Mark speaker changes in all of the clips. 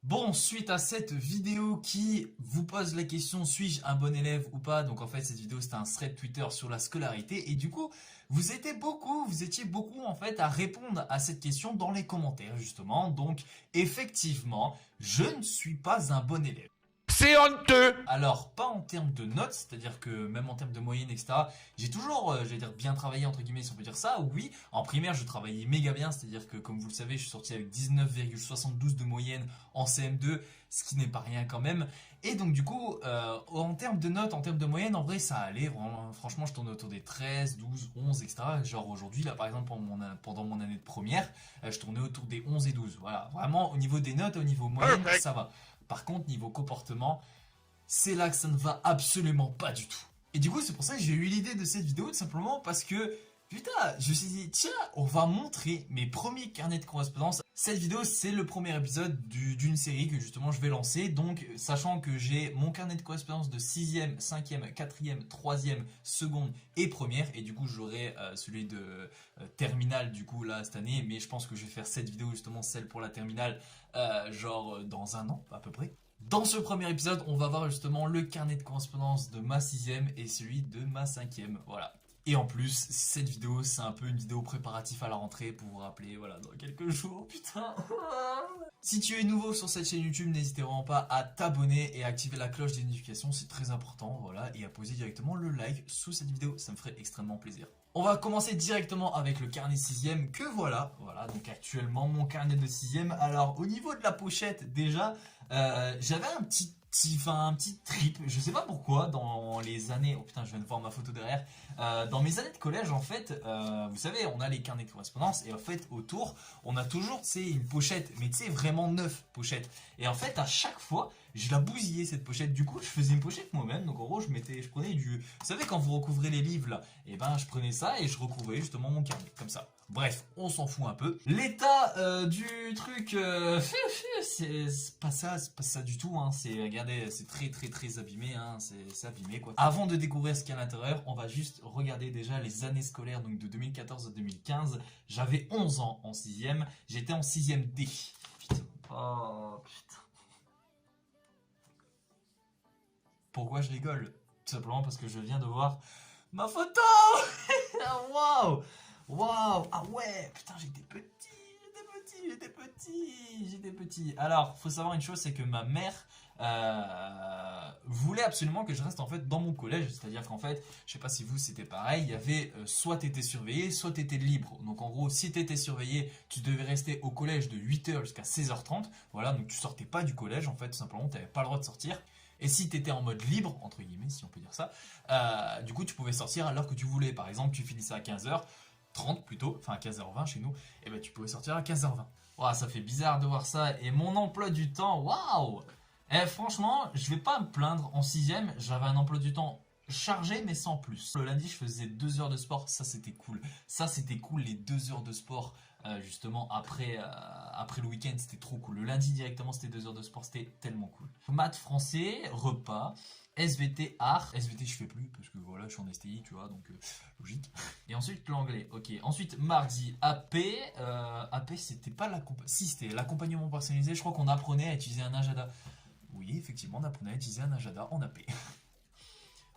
Speaker 1: Bon, suite à cette vidéo qui vous pose la question suis-je un bon élève ou pas? Donc en fait cette vidéo c'était un thread Twitter sur la scolarité et du coup vous étiez beaucoup en fait à répondre à cette question dans les commentaires justement. Donc effectivement, je ne suis pas un bon élève.
Speaker 2: C'est honteux.
Speaker 1: Alors, pas en termes de notes, c'est-à-dire que même en termes de moyenne, etc., j'ai toujours, j'allais dire, bien travaillé, entre guillemets, si on peut dire ça. Oui, en primaire, je travaillais méga bien, c'est-à-dire que, comme vous le savez, je suis sorti avec 19,72 de moyenne en CM2, ce qui n'est pas rien quand même. Et donc, du coup, en termes de notes, en termes de moyenne, en vrai, ça allait. Vraiment, franchement, je tournais autour des 13, 12, 11, etc. Genre aujourd'hui, là, par exemple, pendant mon année de première, je tournais autour des 11 et 12. Voilà, vraiment, au niveau des notes, au niveau moyenne,
Speaker 2: Perfect.
Speaker 1: ça va. Par contre, niveau comportement, c'est là que ça ne va absolument pas du tout. Et du coup, c'est pour ça que j'ai eu l'idée de cette vidéo, tout simplement parce que, putain, je me suis dit, tiens, on va montrer mes premiers carnets de correspondance. Cette vidéo, c'est le premier épisode d'une série que justement je vais lancer. Donc, sachant que j'ai mon carnet de correspondance de 6ème, 5ème, 4ème, 3ème, seconde et première. Et du coup, j'aurai celui de terminale, du coup, là, cette année. Mais je pense que je vais faire cette vidéo, justement, celle pour la terminale, genre dans un an, à peu près. Dans ce premier épisode, on va voir justement le carnet de correspondance de ma 6ème et celui de ma 5ème. Voilà. Et en plus, cette vidéo, c'est un peu une vidéo préparatif à la rentrée pour vous rappeler, voilà, dans quelques jours, putain. Si tu es nouveau sur cette chaîne YouTube, n'hésitez vraiment pas à t'abonner et à activer la cloche des notifications, c'est très important, voilà, et à poser directement le like sous cette vidéo, ça me ferait extrêmement plaisir. On va commencer directement avec le carnet 6ème que voilà, donc actuellement mon carnet de 6ème. Alors au niveau de la pochette déjà, j'avais un petit trip, je sais pas pourquoi, dans les années, oh putain je viens de voir ma photo derrière, dans mes années de collège en fait, vous savez on a les carnets de correspondance et en fait autour on a toujours tu sais une pochette, mais tu sais vraiment 9 pochettes, et en fait à chaque fois je la bousillais cette pochette, du coup je faisais une pochette moi-même, donc en gros je prenais vous savez quand vous recouvrez les livres là, et ben je prenais ça et je recouvrais justement mon carnet, comme ça. Bref, on s'en fout un peu. L'état du truc, c'est pas ça du tout, hein. Regardez, c'est très abîmé, hein. C'est abîmé quoi. Avant de découvrir ce qu'il y a à l'intérieur, on va juste regarder déjà les années scolaires, donc de 2014 à 2015. J'avais 11 ans en 6ème, j'étais en 6ème D. Putain, oh putain. Pourquoi je rigole? Tout simplement parce que je viens de voir ma photo. Waouh! Waouh! Ah ouais! Putain, j'étais petit. Alors, faut savoir une chose, c'est que ma mère voulait absolument que je reste en fait dans mon collège. C'est-à-dire qu'en fait, je sais pas si vous c'était pareil, il y avait soit t'étais surveillé, soit t'étais libre. Donc en gros, si t'étais surveillé, tu devais rester au collège de 8h jusqu'à 16h30. Voilà, donc tu sortais pas du collège en fait, tout simplement, t'avais pas le droit de sortir. Et si tu étais en mode libre, entre guillemets, si on peut dire ça, du coup, tu pouvais sortir à l'heure que tu voulais. Par exemple, tu finissais à 15h30 plutôt, enfin à 15h20 chez nous, et ben tu pouvais sortir à 15h20. Waouh, ça fait bizarre de voir ça. Et mon emploi du temps, waouh! Eh, franchement, je vais pas me plaindre. En 6ème, j'avais un emploi du temps chargé, mais sans plus. Le lundi, je faisais 2 heures de sport, ça c'était cool. Ça c'était cool, les 2 heures de sport. Justement après le week-end, c'était trop cool. Le lundi directement, c'était 2 heures de sport, c'était tellement cool. Maths, français, repas, SVT, art. SVT je fais plus parce que voilà, je suis en STI, tu vois, donc logique. Et ensuite l'anglais, ok. Ensuite mardi, AP. AP c'était pas si c'était l'accompagnement personnalisé. Je crois qu'on apprenait à utiliser un agenda. Oui, effectivement, on apprenait à utiliser un agenda en AP.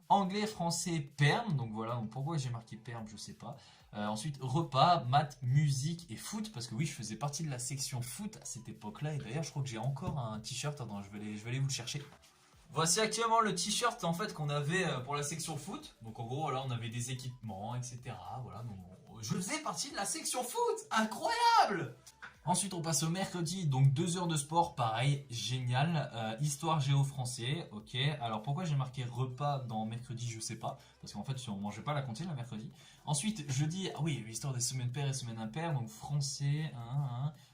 Speaker 1: Anglais, français, perm, donc voilà, donc pourquoi j'ai marqué perm, je sais pas. Ensuite, repas, maths, musique et foot, parce que oui, je faisais partie de la section foot à cette époque-là, et d'ailleurs, je crois que j'ai encore un t-shirt, attends, je vais aller vous le chercher. Voici actuellement le t-shirt en fait qu'on avait pour la section foot. Donc en gros, là, on avait des équipements, etc. Voilà, donc, je faisais partie de la section foot, incroyable! Ensuite, on passe au mercredi, donc 2 heures de sport, pareil, génial. Histoire, géo, français, ok. Alors pourquoi j'ai marqué repas dans mercredi, je sais pas. Parce qu'en fait, on mangeait pas à la cantine le mercredi. Ensuite, jeudi, ah oui, histoire des semaines paires et semaines impaires, donc français,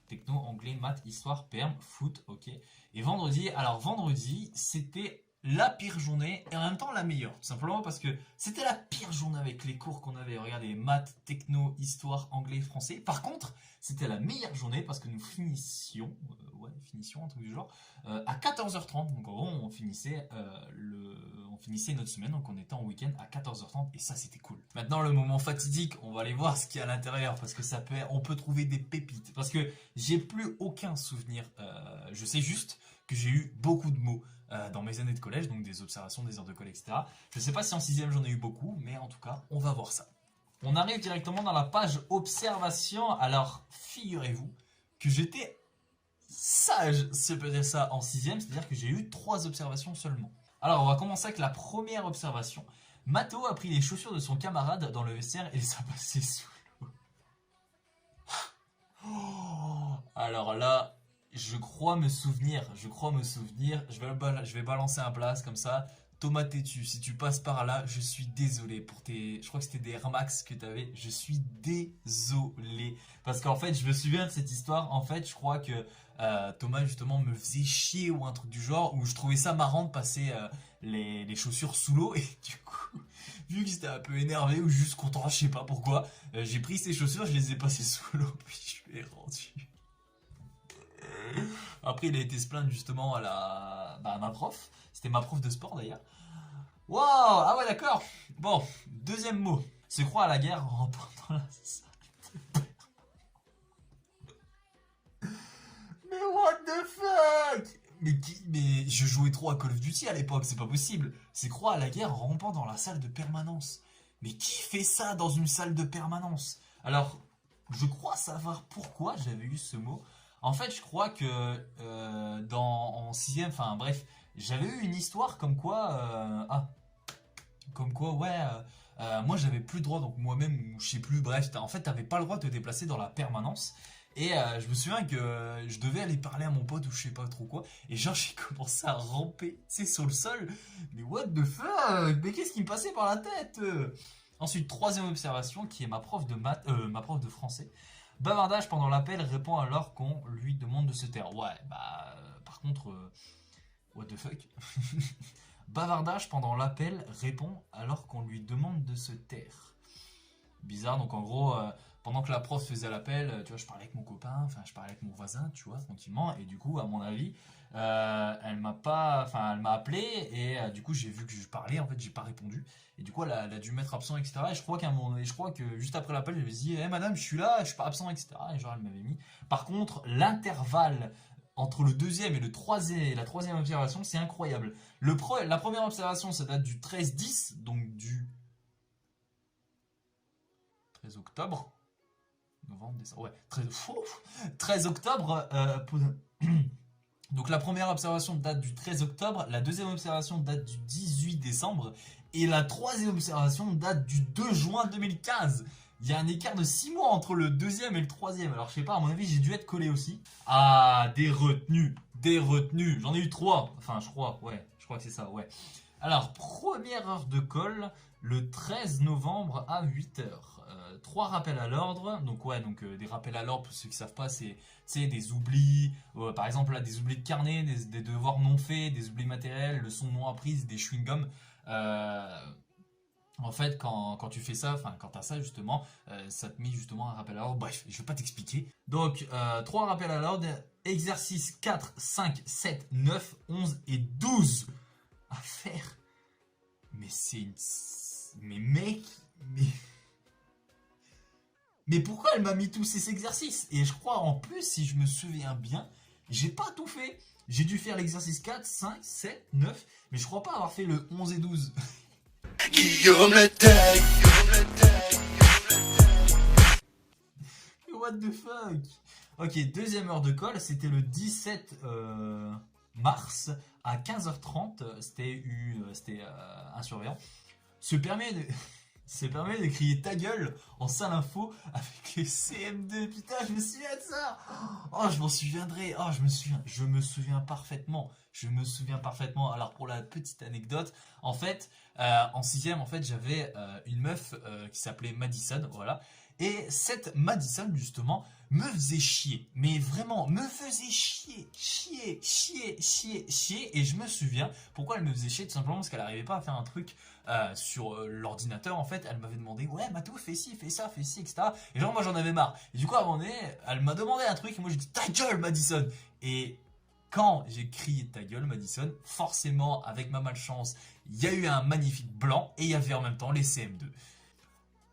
Speaker 1: techno, anglais, maths, histoire, perm, foot, ok. Et vendredi, alors vendredi, c'était la pire journée et en même temps la meilleure. Tout simplement parce que c'était la pire journée avec les cours qu'on avait. Regardez, maths, techno, histoire, anglais, français. Par contre, c'était la meilleure journée parce que nous finissions, un truc du genre, à 14h30. Donc en gros, on finissait notre semaine, donc on était en week-end à 14h30 et ça c'était cool. Maintenant le moment fatidique, on va aller voir ce qu'il y a à l'intérieur parce que on peut trouver des pépites. Parce que j'ai plus aucun souvenir, je sais juste que j'ai eu beaucoup de mots dans mes années de collège, donc des observations, des heures de colle, etc. Je ne sais pas si en sixième j'en ai eu beaucoup, mais en tout cas, on va voir ça. On arrive directement dans la page observation. Alors, figurez-vous que j'étais sage, si on peut dire ça, en sixième, c'est-à-dire que j'ai eu 3 observations seulement. Alors, on va commencer avec la première observation. Mathéo a pris les chaussures de son camarade dans le vestiaire et les a passées sous l'eau. Alors là, je crois me souvenir, je vais balancer un blast comme ça. Thomas Tétu, si tu passes par là, je suis désolé pour tes... Je crois que c'était des Air Max que tu avais. Je suis désolé. Parce qu'en fait, je me souviens de cette histoire. En fait, je crois que Thomas, justement, me faisait chier ou un truc du genre. Où je trouvais ça marrant de passer les chaussures sous l'eau. Et du coup, vu qu'il était un peu énervé ou juste content, je sais pas pourquoi, j'ai pris ses chaussures, je les ai passées sous l'eau. Puis je lui ai rendu. Après, il a été se plaindre justement à ma prof. C'était ma prof de sport d'ailleurs. Waouh! Ah ouais, d'accord. Bon, deuxième mot. Se croire à la guerre en remportant la salle. Mais what the fuck? Mais je jouais trop à Call of Duty à l'époque, c'est pas possible. C'est croire à la guerre en rampant dans la salle de permanence. Mais qui fait ça dans une salle de permanence? Alors, je crois savoir pourquoi j'avais eu ce mot. En fait, je crois que en sixième, enfin bref, j'avais eu une histoire comme quoi, ouais, moi j'avais plus le droit, donc moi-même, je sais plus, bref, en fait, t'avais pas le droit de te déplacer dans la permanence. Et je me souviens que je devais aller parler à mon pote ou je sais pas trop quoi. Et genre, j'ai commencé à ramper, tu sais, sur le sol. Mais what the fuck? Mais qu'est-ce qui me passait par la tête? Ensuite, troisième observation, qui est ma prof de maths, ma prof de français. Bavardage pendant l'appel, répond alors qu'on lui demande de se taire. Ouais, bah, par contre, what the fuck? Bavardage pendant l'appel, répond alors qu'on lui demande de se taire. Bizarre, donc en gros, pendant que la prof faisait l'appel, tu vois, je parlais avec mon copain, enfin, je parlais avec mon voisin, tu vois, tranquillement, et du coup, à mon avis, elle m'a appelé, et du coup, j'ai vu que je parlais, en fait, j'ai pas répondu, et du coup, elle a dû mettre absent, etc. Et je crois que juste après l'appel, j'avais dit, eh madame, je suis là, je suis pas absent, etc. Et genre, elle m'avait mis. Par contre, l'intervalle entre le deuxième et la troisième observation, c'est incroyable. La première observation, ça date du 13-10, donc du 13 octobre. Novembre, décembre. Ouais, 13 octobre. Donc la première observation date du 13 octobre, la deuxième observation date du 18 décembre et la troisième observation date du 2 juin 2015. Il y a un écart de 6 mois entre le deuxième et le troisième. Alors je sais pas, à mon avis j'ai dû être collé aussi. Ah, des retenues. J'en ai eu 3. Enfin je crois que c'est ça, ouais. Alors, première heure de colle, le 13 novembre à 8h. 3 rappels à l'ordre. Donc, ouais, des rappels à l'ordre, pour ceux qui ne savent pas, c'est des oublis. Par exemple, là, des oublis de carnet, des devoirs non faits, des oublis matériels, leçons non apprises, des chewing-gums. En fait, quand tu fais ça, enfin, quand tu as ça, justement, ça te met justement un rappel à l'ordre. Bref, je ne vais pas t'expliquer. Donc, 3 rappels à l'ordre. Exercice 4, 5, 7, 9, 11 et 12 à faire. Mais c'est une... Mais mec... Mais pourquoi elle m'a mis tous ces exercices? Et je crois en plus, si je me souviens bien, j'ai pas tout fait. J'ai dû faire l'exercice 4, 5, 7, 9, mais je crois pas avoir fait le 11 et 12. Guillaume le tech. What the fuck? Ok, deuxième heure de colle, c'était le 17 mars à 15h30. C'était un surveillant. Se permet de crier ta gueule en salle info avec les CM2. Putain, je me souviens de ça. Oh, je m'en souviendrai. Oh, je me souviens parfaitement. Alors, pour la petite anecdote, en fait, en sixième, en fait, j'avais une meuf qui s'appelait Madison, voilà. Et cette Madison, justement, me faisait chier. Mais vraiment, me faisait chier. Et je me souviens pourquoi elle me faisait chier, tout simplement parce qu'elle n'arrivait pas à faire un truc sur l'ordinateur. En fait, elle m'avait demandé, ouais, Matou, fais ci, fais ça, fais ci, etc. Et genre, moi, j'en avais marre. Et du coup, à un moment donné, elle m'a demandé un truc et moi, j'ai dit, ta gueule, Madison. Et quand j'ai crié ta gueule, Madison, forcément, avec ma malchance, il y a eu un magnifique blanc et il y avait en même temps les CM2.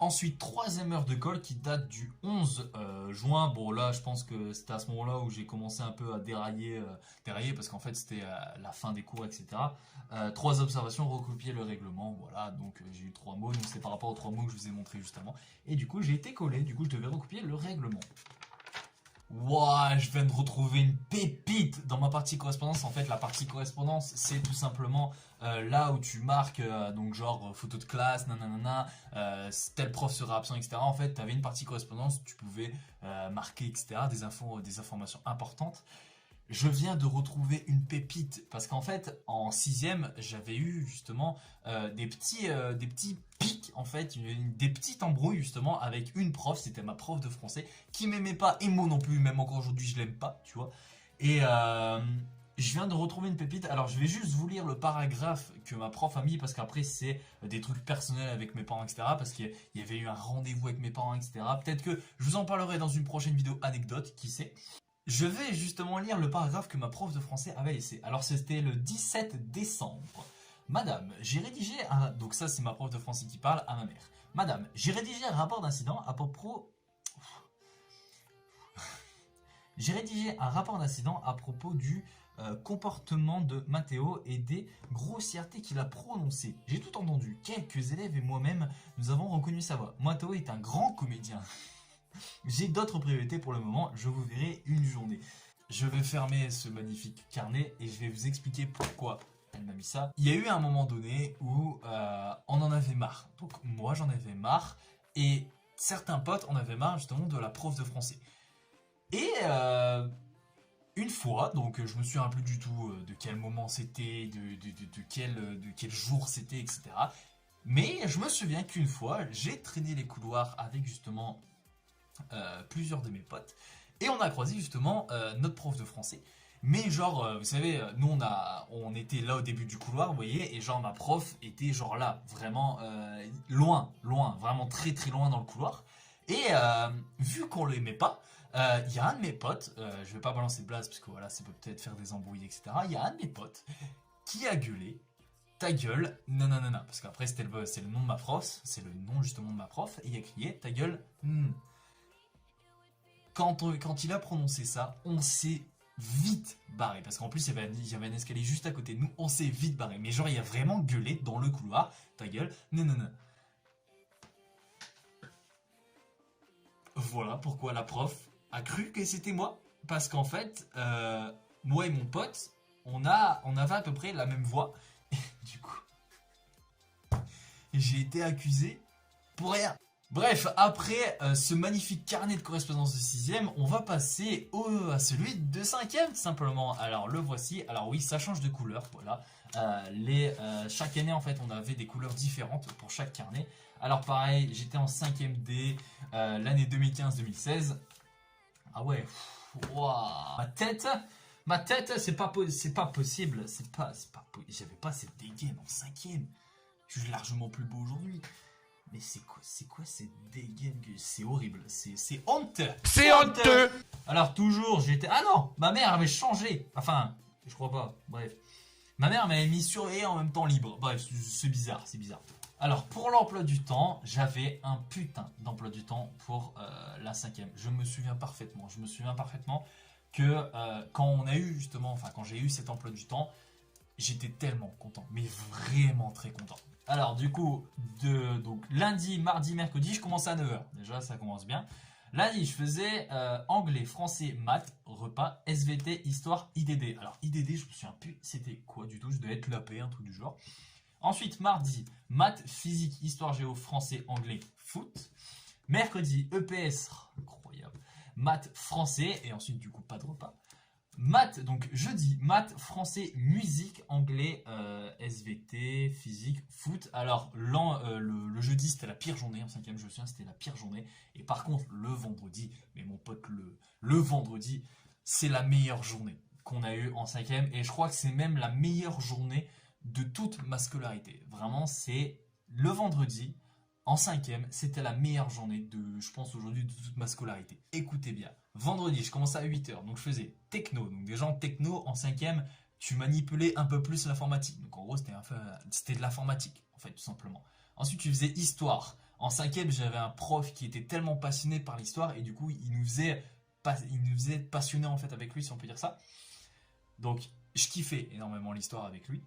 Speaker 1: Ensuite, troisième heure de colle qui date du 11 juin. Bon, là, je pense que c'était à ce moment-là où j'ai commencé un peu à dérailler, parce qu'en fait, c'était la fin des cours, etc. Trois observations, recopier le règlement. Voilà, donc j'ai eu 3 mots. Donc, c'est par rapport aux 3 mots que je vous ai montré juste avant. Et du coup, j'ai été collé. Du coup, je devais recopier le règlement. Ouah, je viens de retrouver une pépite dans ma partie correspondance. En fait, la partie correspondance, c'est tout simplement là où tu marques, donc genre photo de classe, nanana, tel prof sera absent, etc. En fait, tu avais une partie correspondance, tu pouvais marquer, etc. Des informations importantes. Je viens de retrouver une pépite parce qu'en fait en sixième j'avais eu justement des petits pics en fait, des petites embrouilles justement avec une prof, c'était ma prof de français qui m'aimait pas et moi non plus, même encore aujourd'hui je l'aime pas, tu vois. Et je viens de retrouver une pépite. Alors je vais juste vous lire le paragraphe que ma prof a mis parce qu'après c'est des trucs personnels avec mes parents, etc. Parce qu'il y avait eu un rendez-vous avec mes parents, etc. Peut-être que je vous en parlerai dans une prochaine vidéo anecdote, qui sait. Je vais justement lire le paragraphe que ma prof de français avait laissé. Alors c'était le 17 décembre. Madame, j'ai rédigé un... Donc ça c'est ma prof de français qui parle à ma mère. Madame, j'ai rédigé un rapport d'incident à propos... J'ai rédigé un rapport d'incident à propos du comportement de Mathéo et des grossièretés qu'il a prononcées. J'ai tout entendu. Quelques élèves et moi-même, nous avons reconnu sa voix. Mathéo est un grand comédien. J'ai d'autres priorités pour le moment, je vous verrai une journée. Je vais fermer ce magnifique carnet et je vais vous expliquer pourquoi elle m'a mis ça. Il y a eu un moment donné où on en avait marre. Donc moi j'en avais marre et certains potes en avaient marre justement de la prof de français. Et une fois, donc je me souviens plus du tout de quel moment c'était, de quel jour c'était, etc. Mais je me souviens qu'une fois, j'ai traîné les couloirs avec justement plusieurs de mes potes et on a croisé justement notre prof de français, mais genre vous savez, nous on était là au début du couloir, vous voyez, et genre ma prof était genre là vraiment loin, vraiment très très loin dans le couloir. Et vu qu'on l'aimait pas, il y a un de mes potes, je vais pas balancer de blase parce que voilà, ça peut peut-être faire des embrouilles, etc. Il y a un de mes potes qui a gueulé ta gueule, nanana, parce qu'après c'est le nom de ma prof, c'est le nom justement de ma prof, et il a crié ta gueule. Quand il a prononcé ça, on s'est vite barré. Parce qu'en plus, il y avait un escalier juste à côté de nous, on s'est vite barré. Mais genre, il a vraiment gueulé dans le couloir, ta gueule, non. Voilà pourquoi la prof a cru que c'était moi. Parce qu'en fait, moi et mon pote, on avait à peu près la même voix. Et du coup, j'ai été accusé pour rien. Bref, après ce magnifique carnet de correspondance de 6ème, on va passer à celui de 5ème tout simplement. Alors le voici, alors oui ça change de couleur, voilà. Chaque année en fait on avait des couleurs différentes pour chaque carnet. Alors pareil, j'étais en 5ème D, l'année 2015-2016. Ah ouais, waouh. Ma tête c'est pas possible, j'avais pas cette dégaine en 5ème. Je suis largement plus beau aujourd'hui. Mais c'est quoi cette dégaine? C'est horrible, c'est honteux. C'est honteux. Alors toujours, j'étais... Ah non, ma mère avait changé. Enfin, je crois pas, bref. Ma mère m'avait mis surveillé en même temps libre. Bref, c'est bizarre, c'est bizarre. Alors, pour l'emploi du temps, j'avais un putain d'emploi du temps pour la 5ème. Je me souviens parfaitement que quand on a eu justement... Enfin, quand j'ai eu cet emploi du temps, j'étais tellement content, mais vraiment très content. Alors du coup, donc lundi, mardi, mercredi, je commençais à 9h. Déjà, ça commence bien. Lundi, je faisais anglais, français, maths, repas, SVT, histoire, IDD. Alors IDD, je me souviens plus, c'était quoi du tout, je devais être l'AP, un truc du genre. Ensuite, mardi, maths, physique, histoire, géo, français, anglais, foot. Mercredi, EPS, incroyable. Maths, français, et ensuite du coup, pas de repas. Maths, donc jeudi, maths, français, musique, anglais, SVT, physique, foot. Alors le jeudi c'était la pire journée, en 5ème je me souviens c'était la pire journée. Et par contre le vendredi, mais mon pote le vendredi, c'est la meilleure journée qu'on a eue en 5ème. Et je crois que c'est même la meilleure journée de toute ma scolarité. Vraiment c'est le vendredi. En 5ème, c'était la meilleure journée je pense aujourd'hui, de toute ma scolarité. Écoutez bien, vendredi, je commençais à 8h, donc je faisais techno. Donc déjà en techno, en 5ème, tu manipulais un peu plus l'informatique. Donc en gros, c'était de l'informatique, en fait, tout simplement. Ensuite, tu faisais histoire. En cinquième, j'avais un prof qui était tellement passionné par l'histoire et du coup, il nous faisait être passionnés en fait avec lui, si on peut dire ça. Donc, je kiffais énormément l'histoire avec lui.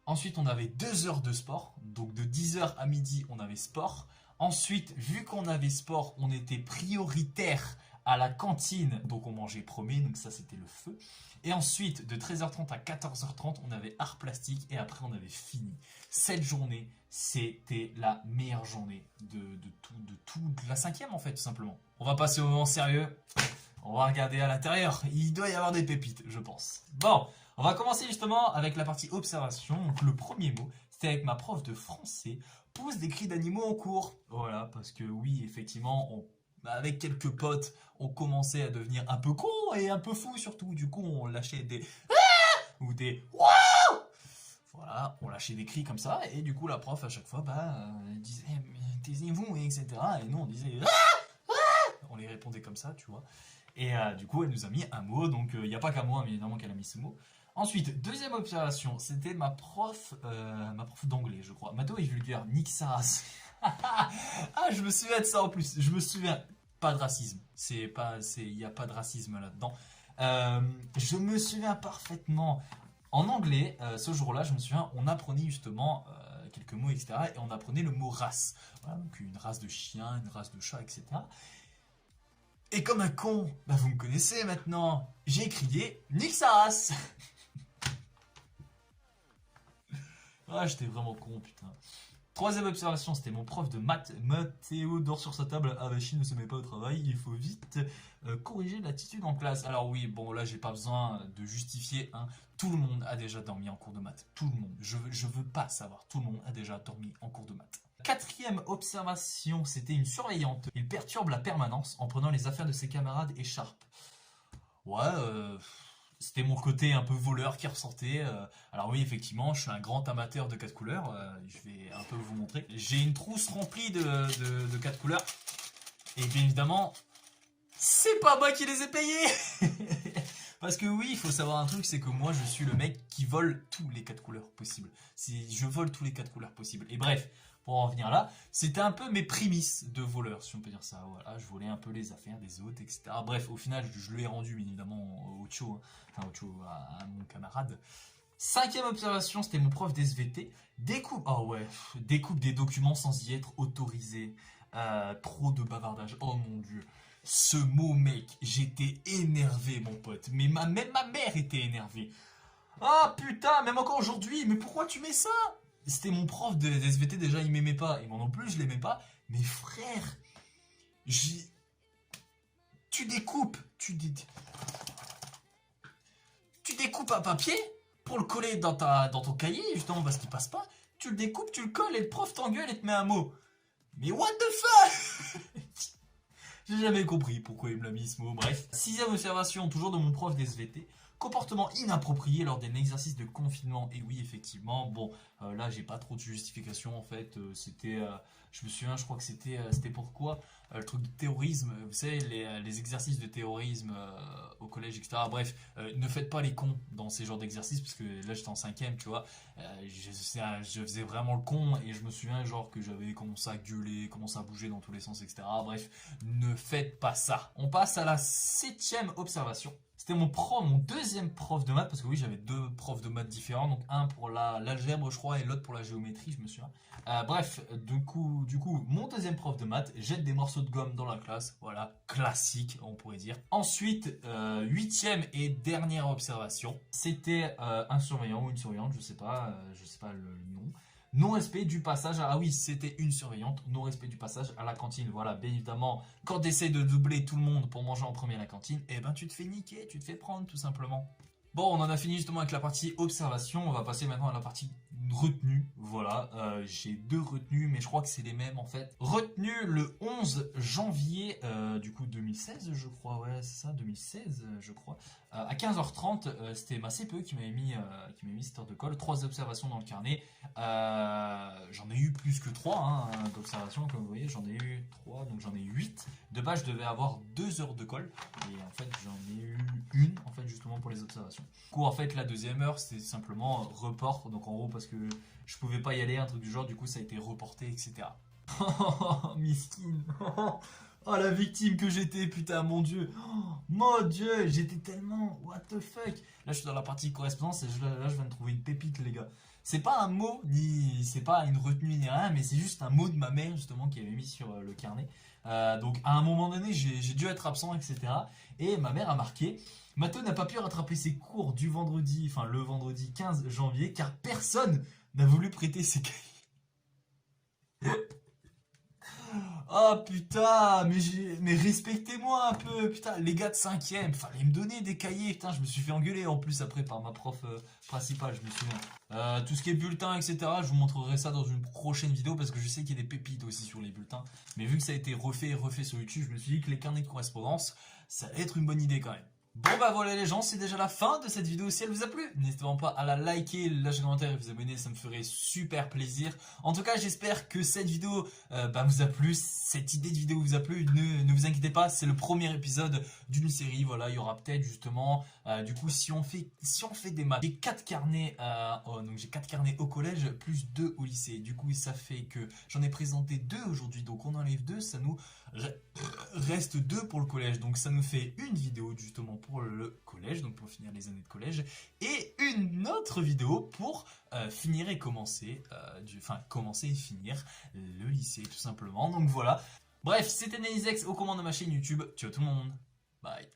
Speaker 1: Ensuite, on avait 2 heures de sport. Donc, de 10h à midi, on avait sport. Ensuite, vu qu'on avait sport, on était prioritaire à la cantine. Donc, on mangeait premier. Donc, ça, c'était le feu. Et ensuite, de 13h30 à 14h30, on avait art plastique. Et après, on avait fini. Cette journée, c'était la meilleure journée de la cinquième, en fait, tout simplement. On va passer au moment sérieux. On va regarder à l'intérieur. Il doit y avoir des pépites, je pense. Bon, on va commencer justement avec la partie observation. Donc, le premier mot, c'était avec ma prof de français. Pousse des cris d'animaux en cours. Voilà, parce que oui, effectivement, avec quelques potes, on commençait à devenir un peu con et un peu fou surtout. Du coup, on lâchait des ou des waouh. Voilà, on lâchait des cris comme ça. Et du coup, la prof, à chaque fois, disait taisez-vous, etc. Et nous, on disait on les répondait comme ça, tu vois. Et du coup, elle nous a mis un mot, donc il n'y a pas qu'à moi, mais évidemment qu'elle a mis ce mot. Ensuite, deuxième observation, c'était ma prof d'anglais, je crois. Mado est vulgaire, nique sa race. Ah, je me souviens de ça en plus. Je me souviens, pas de racisme. Il n'y a pas de racisme là-dedans. Je me souviens parfaitement. En anglais, ce jour-là, je me souviens, on apprenait justement quelques mots, etc. Et on apprenait le mot race. Voilà, donc une race de chien, une race de chat, etc. Et comme un con, vous me connaissez maintenant, j'ai crié nique sa race. Ah, j'étais vraiment con, putain. Troisième observation, c'était mon prof de maths. Mathéo dort sur sa table. Avachi ne se met pas au travail. Il faut vite corriger l'attitude en classe. Alors oui, bon là, j'ai pas besoin de justifier. Hein. Tout le monde a déjà dormi en cours de maths. Tout le monde. Je veux pas savoir. Tout le monde a déjà dormi en cours de maths. Quatrième observation, c'était une surveillante. Il perturbe la permanence en prenant les affaires de ses camarades et Sharp. Ouais, c'était mon côté un peu voleur qui ressortait. Alors oui, effectivement, je suis un grand amateur de 4 couleurs. Je vais un peu vous montrer. J'ai une trousse remplie de 4 couleurs. Et bien évidemment, c'est pas moi qui les ai payés. Parce que oui, il faut savoir un truc, c'est que moi, je suis le mec qui vole tous les 4 couleurs possibles. Je vole tous les 4 couleurs possibles. Et bref, pour en venir là, c'était un peu mes prémices de voleur, si on peut dire ça. Voilà, je volais un peu les affaires des autres, etc. Bref, au final, je lui ai rendu, bien évidemment, au Tcho, à mon camarade. Cinquième observation, c'était mon prof d'SVT. Découpe des documents sans y être autorisé. Trop de bavardage. Oh mon dieu. Ce mot, mec, j'étais énervé, mon pote. Mais même ma mère était énervée. Ah putain, même encore aujourd'hui, mais pourquoi tu mets ça? C'était mon prof de SVT, déjà il m'aimait pas, et moi non plus je l'aimais pas. Mais frère, tu découpes, tu découpes un papier pour le coller dans ton cahier, justement parce qu'il passe pas. Tu le découpes, tu le colles, et le prof t'engueule et te met un mot. Mais what the fuck? J'ai jamais compris pourquoi il me l'a mis ce mot, bref. Sixième observation, toujours de mon prof d'SVT. Comportement inapproprié lors d'un exercice de confinement. Et oui, effectivement, bon, là, j'ai pas trop de justification en fait. Je me souviens, je crois que c'était pourquoi le truc de terrorisme. Vous savez, les exercices de terrorisme au collège, etc. Bref, ne faites pas les cons dans ces genres d'exercices parce que là, j'étais en cinquième, tu vois. Je faisais vraiment le con et je me souviens genre que j'avais commencé à gueuler, commencé à bouger dans tous les sens, etc. Bref, ne faites pas ça. On passe à la septième observation. C'était mon deuxième prof de maths, parce que oui, j'avais 2 profs de maths différents, donc un pour l'algèbre, je crois, et l'autre pour la géométrie, je me souviens. Bref, du coup, mon deuxième prof de maths jette des morceaux de gomme dans la classe, voilà, classique, on pourrait dire. Ensuite, huitième et dernière observation, c'était un surveillant ou une surveillante, je sais pas le nom. Non-respect du passage à... Ah oui, c'était une surveillante. Non-respect du passage à la cantine. Voilà, bien évidemment, quand tu essaies de doubler tout le monde pour manger en premier à la cantine, eh ben tu te fais niquer, tu te fais prendre tout simplement. Bon, on en a fini justement avec la partie observation. On va passer maintenant à la partie retenue. Voilà, j'ai 2 retenues, mais je crois que c'est les mêmes en fait. Retenue le 11 janvier du coup 2016, je crois. Ouais, c'est ça, 2016, je crois. À 15h30, c'était ma CPE qui m'avait mis cette heure de colle. 3 observations dans le carnet. J'en ai eu plus que 3 hein, d'observations, comme vous voyez. J'en ai eu 3, donc j'en ai eu 8. De base, je devais avoir 2 heures de colle. Et en fait, j'en ai eu une, en fait, justement pour les observations. Du coup, en fait, la deuxième heure, c'était simplement report. Donc, en gros, parce que je pouvais pas y aller, un truc du genre, du coup, ça a été reporté, etc. Oh, miskin. Oh, la victime que j'étais, putain, mon dieu. Oh, mon dieu, j'étais tellement. What the fuck. Là, je suis dans la partie correspondance et là, je viens de trouver une pépite, les gars. C'est pas un mot, ni. C'est pas une retenue, ni rien, mais c'est juste un mot de ma mère, justement, qui avait mis sur le carnet. Donc, à un moment donné, j'ai dû être absent, etc. Et ma mère a marqué. Mathéo n'a pas pu rattraper ses cours du vendredi, enfin le vendredi 15 janvier, car personne n'a voulu prêter ses cahiers. Oh putain, mais respectez-moi un peu, putain, les gars de 5ème, fallait me donner des cahiers, putain, je me suis fait engueuler en plus après par ma prof principale, je me souviens. Tout ce qui est bulletin, etc., je vous montrerai ça dans une prochaine vidéo parce que je sais qu'il y a des pépites aussi sur les bulletins. Mais vu que ça a été refait et refait sur YouTube, je me suis dit que les carnets de correspondance, ça allait être une bonne idée quand même. Bon bah voilà les gens, c'est déjà la fin de cette vidéo. Si elle vous a plu, n'hésitez pas à la liker, lâcher un commentaire et vous abonner, ça me ferait super plaisir. En tout cas, j'espère que cette vidéo vous a plu, cette idée de vidéo vous a plu. Ne vous inquiétez pas, c'est le premier épisode d'une série. Voilà, il y aura peut-être justement, du coup, si on fait des maths, j'ai 4 carnets, donc j'ai 4 carnets au collège plus 2 au lycée. Du coup, ça fait que j'en ai présenté 2 aujourd'hui, donc on enlève 2, ça nous reste 2 pour le collège. Donc ça nous fait une vidéo justement pour le collège, donc pour finir les années de collège, et une autre vidéo pour finir et commencer, commencer et finir le lycée tout simplement. Donc voilà. Bref, c'était Nelisex aux commandes de ma chaîne YouTube. Ciao tout le monde. Bye.